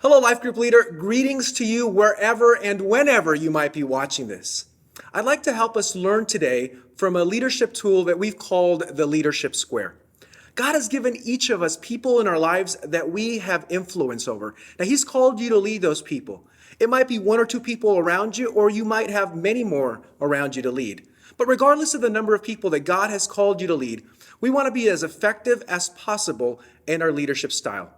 Hello, Life Group Leader. Greetings to you wherever and whenever you might be watching this. I'd like to help us learn today from a leadership tool that we've called the Leadership Square. God has given each of us people in our lives that we have influence over. Now, He's called you to lead those people. It might be one or two people around you, or you might have many more around you to lead. But regardless of the number of people that God has called you to lead, we want to be as effective as possible in our leadership style.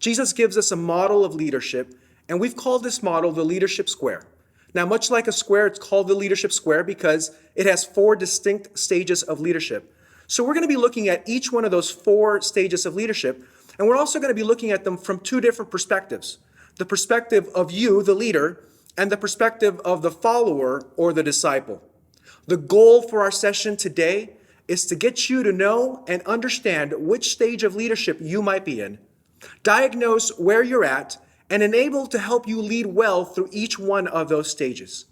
Jesus gives us a model of leadership, and we've called this model the Leadership Square. Now, much like a square, it's called the Leadership Square because it has 4 distinct stages of leadership. So we're going to be looking at each one of those 4 stages of leadership, and we're also going to be looking at them from 2 different perspectives. The perspective of you, the leader, and the perspective of the follower or the disciple. The goal for our session today is to get you to know and understand which stage of leadership you might be in, diagnose where you're at, and enable to help you lead well through each one of those stages.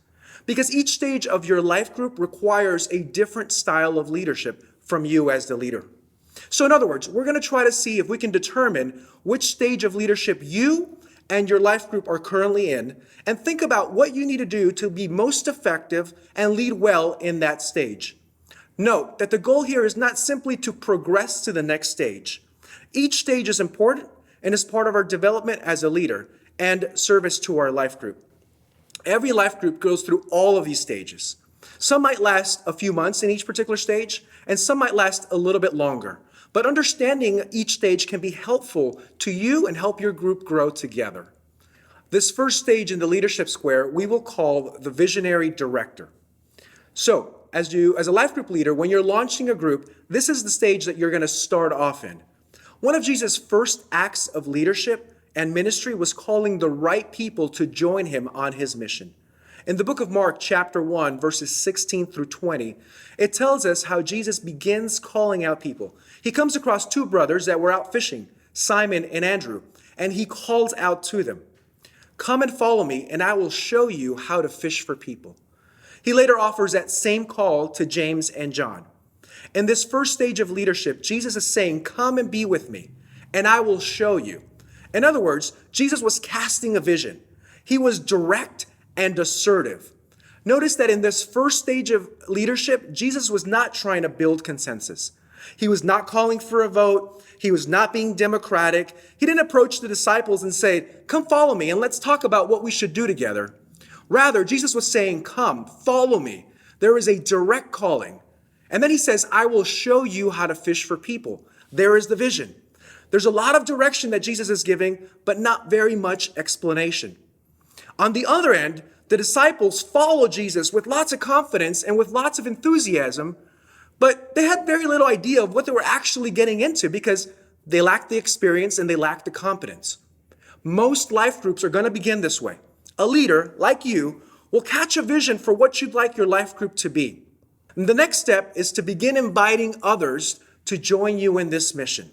Because each stage of your life group requires a different style of leadership from you as the leader. So in other words, we're going to try to see if we can determine which stage of leadership you and your life group are currently in, and think about what you need to do to be most effective and lead well in that stage. Note that the goal here is not simply to progress to the next stage. Each stage is important and is part of our development as a leader and service to our life group. Every life group goes through all of these stages. Some might last a few months in each particular stage, and some might last a little bit longer. But understanding each stage can be helpful to you and help your group grow together. This first stage in the Leadership Square, we will call the Visionary Director. So, as a life group leader, when you're launching a group, this is the stage that you're going to start off in. One of Jesus' first acts of leadership and ministry was calling the right people to join him on his mission. In the book of Mark, chapter 1, verses 16 through 20, it tells us how Jesus begins calling out people. He comes across 2 brothers that were out fishing, Simon and Andrew, and he calls out to them, "Come and follow me, and I will show you how to fish for people." He later offers that same call to James and John. In this first stage of leadership, Jesus is saying, "Come and be with me, and I will show you." In other words, Jesus was casting a vision. He was direct and assertive. Notice that in this first stage of leadership, Jesus was not trying to build consensus. He was not calling for a vote. He was not being democratic. He didn't approach the disciples and say, "Come follow me and let's talk about what we should do together." Rather, Jesus was saying, "Come, follow me." There is a direct calling. And then he says, "I will show you how to fish for people." There is the vision. There's a lot of direction that Jesus is giving, but not very much explanation. On the other end, the disciples follow Jesus with lots of confidence and with lots of enthusiasm, but they had very little idea of what they were actually getting into because they lacked the experience and they lacked the competence. Most life groups are going to begin this way. A leader, like you, will catch a vision for what you'd like your life group to be. And the next step is to begin inviting others to join you in this mission.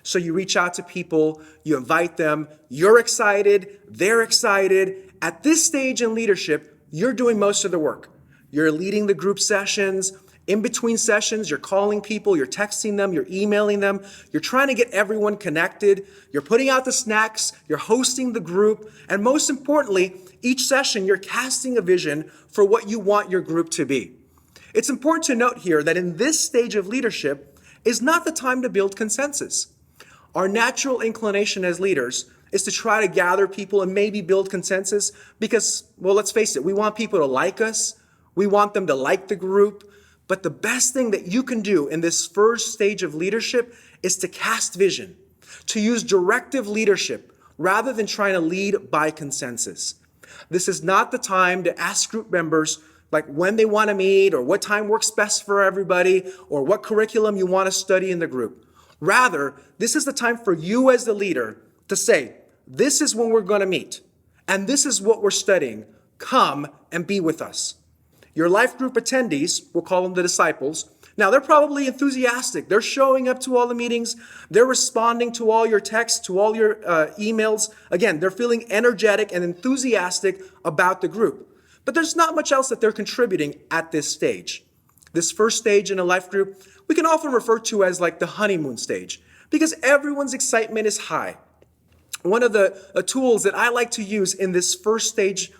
So you reach out to people, you invite them, you're excited, they're excited. At this stage in leadership, you're doing most of the work. You're leading the group sessions. In between sessions, you're calling people, you're texting them, you're emailing them. You're trying to get everyone connected. You're putting out the snacks, you're hosting the group. And most importantly, each session, you're casting a vision for what you want your group to be. It's important to note here that in this stage of leadership is not the time to build consensus. Our natural inclination as leaders is to try to gather people and maybe build consensus because, well, let's face it, we want people to like us. We want them to like the group. But the best thing that you can do in this first stage of leadership is to cast vision, to use directive leadership rather than trying to lead by consensus. This is not the time to ask group members like when they want to meet or what time works best for everybody or what curriculum you want to study in the group. Rather, this is the time for you as the leader to say, "This is when we're going to meet, and this is what we're studying. Come and be with us." Your life group attendees, we'll call them the disciples, now they're probably enthusiastic. They're showing up to all the meetings. They're responding to all your texts, to all your emails. Again, they're feeling energetic and enthusiastic about the group. But there's not much else that they're contributing at this stage. This first stage in a life group, we can often refer to as like the honeymoon stage because everyone's excitement is high. One of the tools that I like to use in this first stage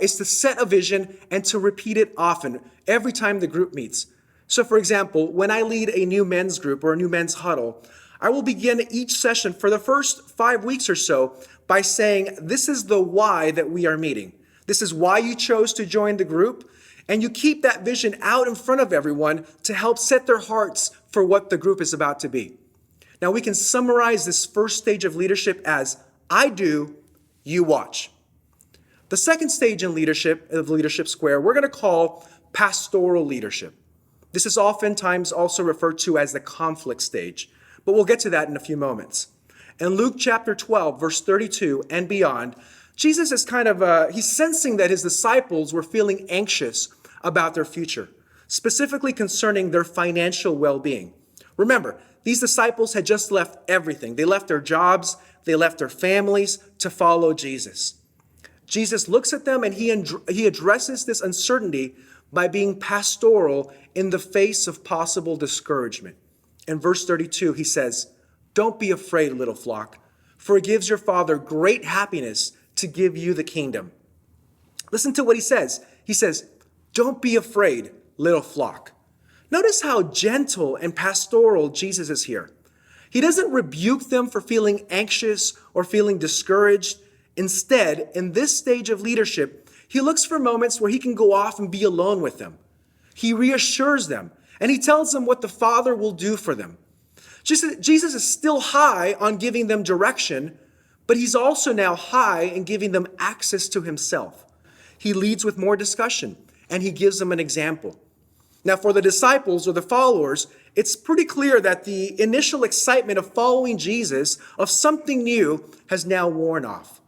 is to set a vision and to repeat it often, every time the group meets. So for example, when I lead a new men's group or a new men's huddle, I will begin each session for the first 5 weeks or so by saying, this is the why that we are meeting. This is why you chose to join the group. And you keep that vision out in front of everyone to help set their hearts for what the group is about to be. Now we can summarize this first stage of leadership as, I do, you watch. The second stage in leadership, of Leadership Square, we're going to call pastoral leadership. This is oftentimes also referred to as the conflict stage, but we'll get to that in a few moments. In Luke chapter 12, verse 32 and beyond, Jesus is he's sensing that his disciples were feeling anxious about their future, specifically concerning their financial well-being. Remember, these disciples had just left everything. They left their jobs, they left their families to follow Jesus. Jesus looks at them and he addresses this uncertainty by being pastoral in the face of possible discouragement. In verse 32, he says, "Don't be afraid, little flock, for it gives your Father great happiness to give you the kingdom." Listen to what he says. He says, "Don't be afraid, little flock." Notice how gentle and pastoral Jesus is here. He doesn't rebuke them for feeling anxious or feeling discouraged. Instead, in this stage of leadership, he looks for moments where he can go off and be alone with them. He reassures them, and he tells them what the Father will do for them. Jesus is still high on giving them direction, but he's also now high in giving them access to himself. He leads with more discussion, and he gives them an example. Now, for the disciples or the followers, it's pretty clear that the initial excitement of following Jesus, of something new, has now worn off.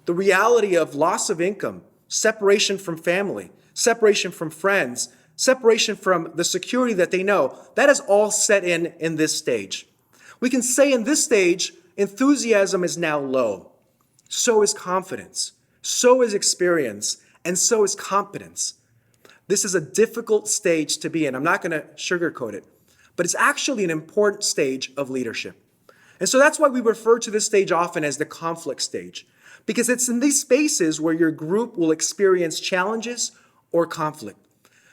The reality of loss of income, separation from family, separation from friends, separation from the security that they know, that is all set in this stage. We can say in this stage, enthusiasm is now low. So is confidence. So is experience. And so is competence. This is a difficult stage to be in. I'm not going to sugarcoat it, but it's actually an important stage of leadership. And so that's why we refer to this stage often as the conflict stage, because it's in these spaces where your group will experience challenges or conflict.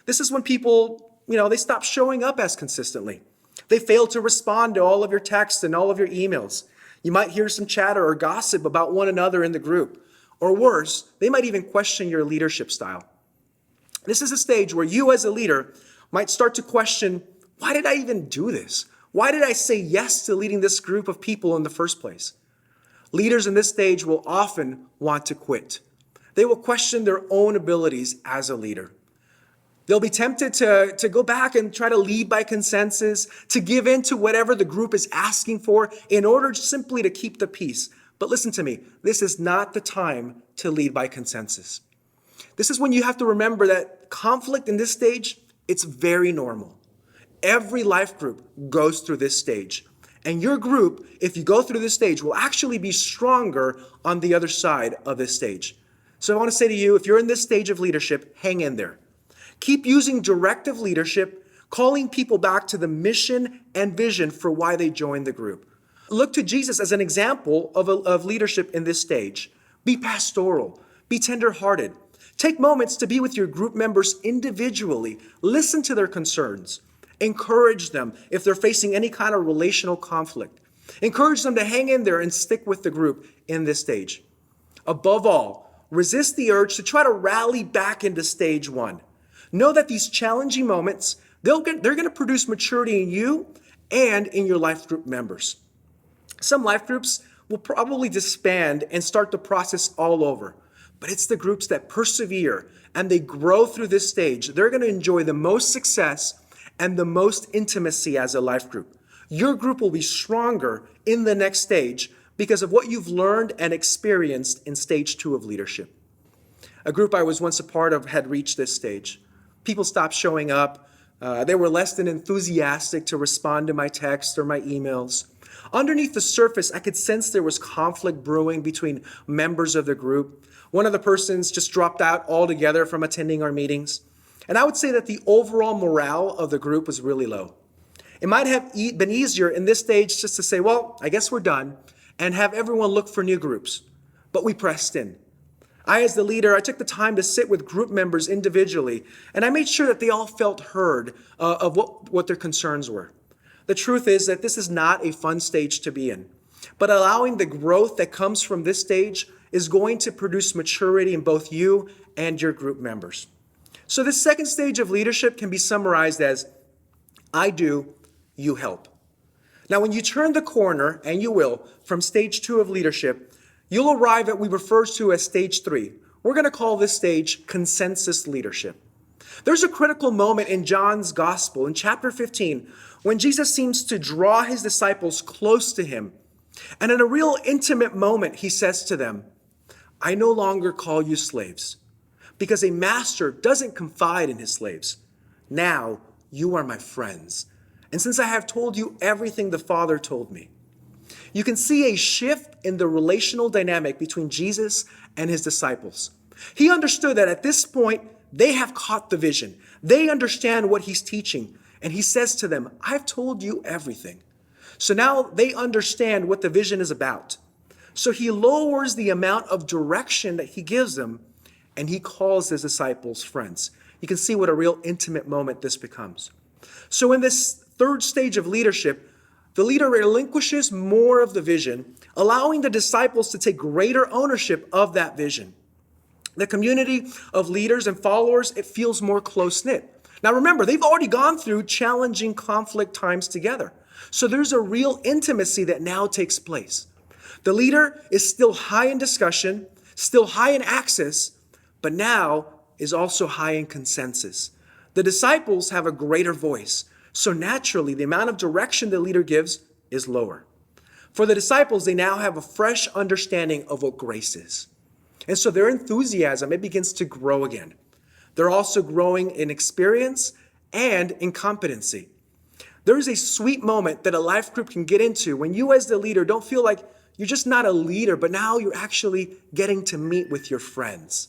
This is when people, they stop showing up as consistently. They fail to respond to all of your texts and all of your emails. You might hear some chatter or gossip about one another in the group. Or worse, they might even question your leadership style. This is a stage where you as a leader might start to question, why did I even do this? Why did I say yes to leading this group of people in the first place? Leaders in this stage will often want to quit. They will question their own abilities as a leader. They'll be tempted to go back and try to lead by consensus, to give in to whatever the group is asking for in order simply to keep the peace. But listen to me, this is not the time to lead by consensus. This is when you have to remember that conflict in this stage, it's very normal. Every life group goes through this stage. And your group, if you go through this stage, will actually be stronger on the other side of this stage. So I want to say to you, if you're in this stage of leadership, hang in there. Keep using directive leadership, calling people back to the mission and vision for why they joined the group. Look to Jesus as an example of leadership in this stage. Be pastoral. Be tenderhearted. Take moments to be with your group members individually. Listen to their concerns. Encourage them if they're facing any kind of relational conflict. Encourage them to hang in there and stick with the group in this stage. Above all, resist the urge to try to rally back into stage one. Know that these challenging moments, they're going to produce maturity in you and in your life group members. Some life groups will probably disband and start the process all over. But it's the groups that persevere and they grow through this stage. They're going to enjoy the most success and the most intimacy as a life group. Your group will be stronger in the next stage because of what you've learned and experienced in stage 2 of leadership. A group I was once a part of had reached this stage. People stopped showing up. They were less than enthusiastic to respond to my texts or my emails. Underneath the surface, I could sense there was conflict brewing between members of the group. One of the persons just dropped out altogether from attending our meetings. And I would say that the overall morale of the group was really low. It might have been easier in this stage just to say, well, I guess we're done, and have everyone look for new groups. But we pressed in. As the leader, I took the time to sit with group members individually, and I made sure that they all felt heard of what their concerns were. The truth is that this is not a fun stage to be in, but allowing the growth that comes from this stage is going to produce maturity in both you and your group members. So this second stage of leadership can be summarized as, I do, you help. Now, when you turn the corner, and you will, from stage 2 of leadership, you'll arrive at what we refer to as stage 3. We're going to call this stage consensus leadership. There's a critical moment in John's gospel in chapter 15 when Jesus seems to draw his disciples close to him. And in a real intimate moment, he says to them, I no longer call you slaves, because a master doesn't confide in his slaves. Now you are my friends. And since I have told you everything the Father told me. You can see a shift in the relational dynamic between Jesus and his disciples. He understood that at this point, they have caught the vision. They understand what he's teaching. And he says to them, I've told you everything. So now they understand what the vision is about. So he lowers the amount of direction that he gives them, and he calls his disciples friends. You can see what a real intimate moment this becomes. So in this third stage of leadership, the leader relinquishes more of the vision, allowing the disciples to take greater ownership of that vision. The community of leaders and followers, it feels more close-knit. Now remember, they've already gone through challenging conflict times together. So there's a real intimacy that now takes place. The leader is still high in discussion, still high in access, but now is also high in consensus. The disciples have a greater voice. So naturally, the amount of direction the leader gives is lower. For the disciples, they now have a fresh understanding of what grace is. And so their enthusiasm, it begins to grow again. They're also growing in experience and in competency. There is a sweet moment that a life group can get into when you as the leader don't feel like you're just not a leader, but now you're actually getting to meet with your friends.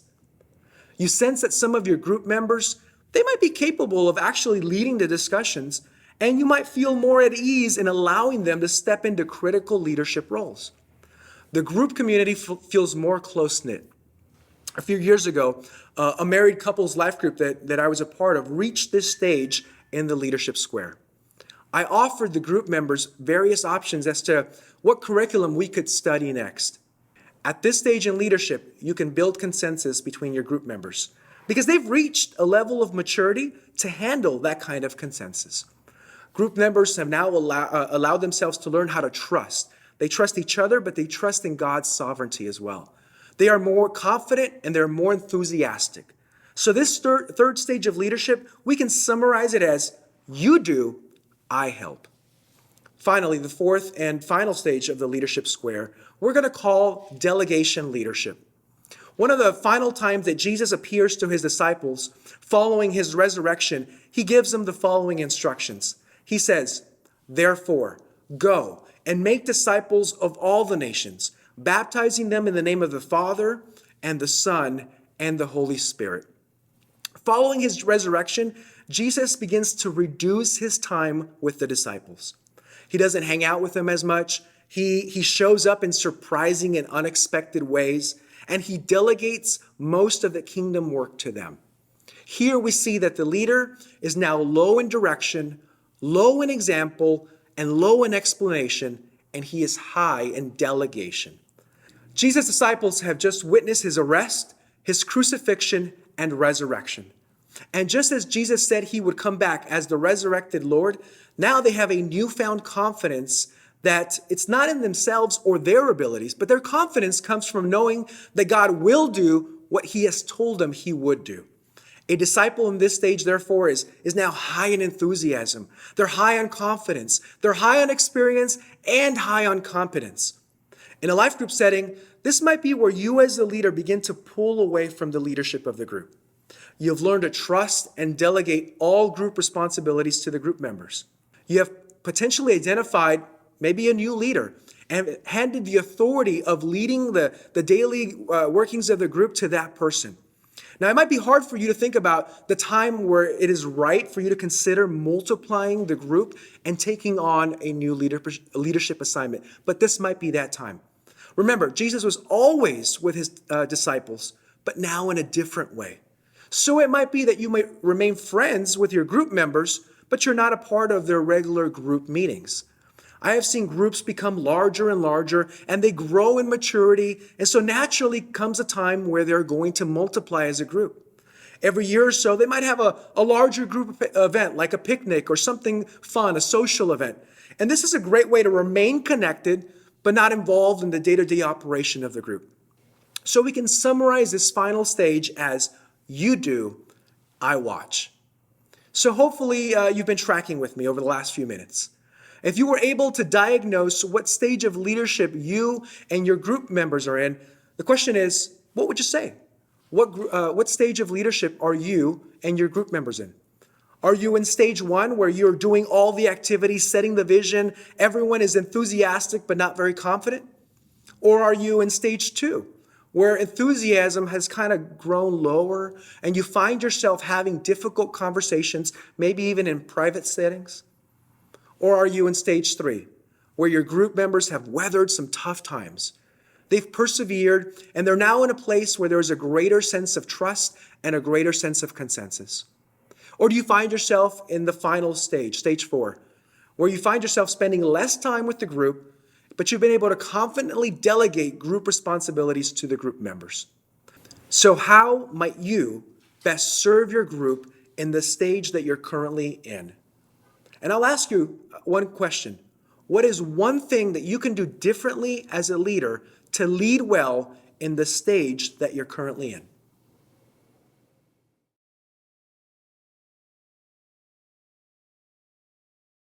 You sense that some of your group members, they might be capable of actually leading the discussions, and you might feel more at ease in allowing them to step into critical leadership roles. The group community feels more close-knit. A few years ago, a married couples life group that I was a part of reached this stage in the leadership square. I offered the group members various options as to what curriculum we could study next. At this stage in leadership, you can build consensus between your group members because they've reached a level of maturity to handle that kind of consensus. Group members have now allowed themselves to learn how to trust. They trust each other, but they trust in God's sovereignty as well. They are more confident and they're more enthusiastic. So this third stage of leadership, we can summarize it as, you do, I help. Finally, the fourth and final stage of the leadership square, we're going to call delegation leadership. One of the final times that Jesus appears to his disciples following his resurrection, he gives them the following instructions. He says, therefore, go and make disciples of all the nations, baptizing them in the name of the Father and the Son and the Holy Spirit. Following his resurrection, Jesus begins to reduce his time with the disciples. He doesn't hang out with them as much. He shows up in surprising and unexpected ways, and he delegates most of the kingdom work to them. Here we see that the leader is now low in direction, low in example, and low in explanation, and he is high in delegation. Jesus' disciples have just witnessed his arrest, his crucifixion, and resurrection. And just as Jesus said he would come back as the resurrected Lord, now they have a newfound confidence that it's not in themselves or their abilities, but their confidence comes from knowing that God will do what he has told them he would do. A disciple in this stage, therefore, is now high in enthusiasm. They're high on confidence. They're high on experience and high on competence. In a life group setting, this might be where you as the leader begin to pull away from the leadership of the group. You've learned to trust and delegate all group responsibilities to the group members. You have potentially identified maybe a new leader and handed the authority of leading the daily workings of the group to that person. Now, it might be hard for you to think about the time where it is right for you to consider multiplying the group and taking on a new leadership assignment, but this might be that time. Remember, Jesus was always with his disciples, but now in a different way. So it might be that you might remain friends with your group members, but you're not a part of their regular group meetings. I have seen groups become larger and larger, and they grow in maturity, and so naturally comes a time where they're going to multiply as a group. Every year or so, they might have a larger group event, like a picnic or something fun, a social event. And this is a great way to remain connected, but not involved in the day-to-day operation of the group. So we can summarize this final stage as you do, I watch. So hopefully you've been tracking with me over the last few minutes. If you were able to diagnose what stage of leadership you and your group members are in, the question is, what would you say? What stage of leadership are you and your group members in? Are you in stage 1 where you're doing all the activities, setting the vision, everyone is enthusiastic but not very confident? Or are you in stage 2 where enthusiasm has kind of grown lower and you find yourself having difficult conversations, maybe even in private settings? Or are you in stage 3, where your group members have weathered some tough times? They've persevered, and they're now in a place where there's a greater sense of trust and a greater sense of consensus. Or do you find yourself in the final stage, stage 4, where you find yourself spending less time with the group, but you've been able to confidently delegate group responsibilities to the group members? So how might you best serve your group in the stage that you're currently in? And I'll ask you one question. What is one thing that you can do differently as a leader to lead well in the stage that you're currently in?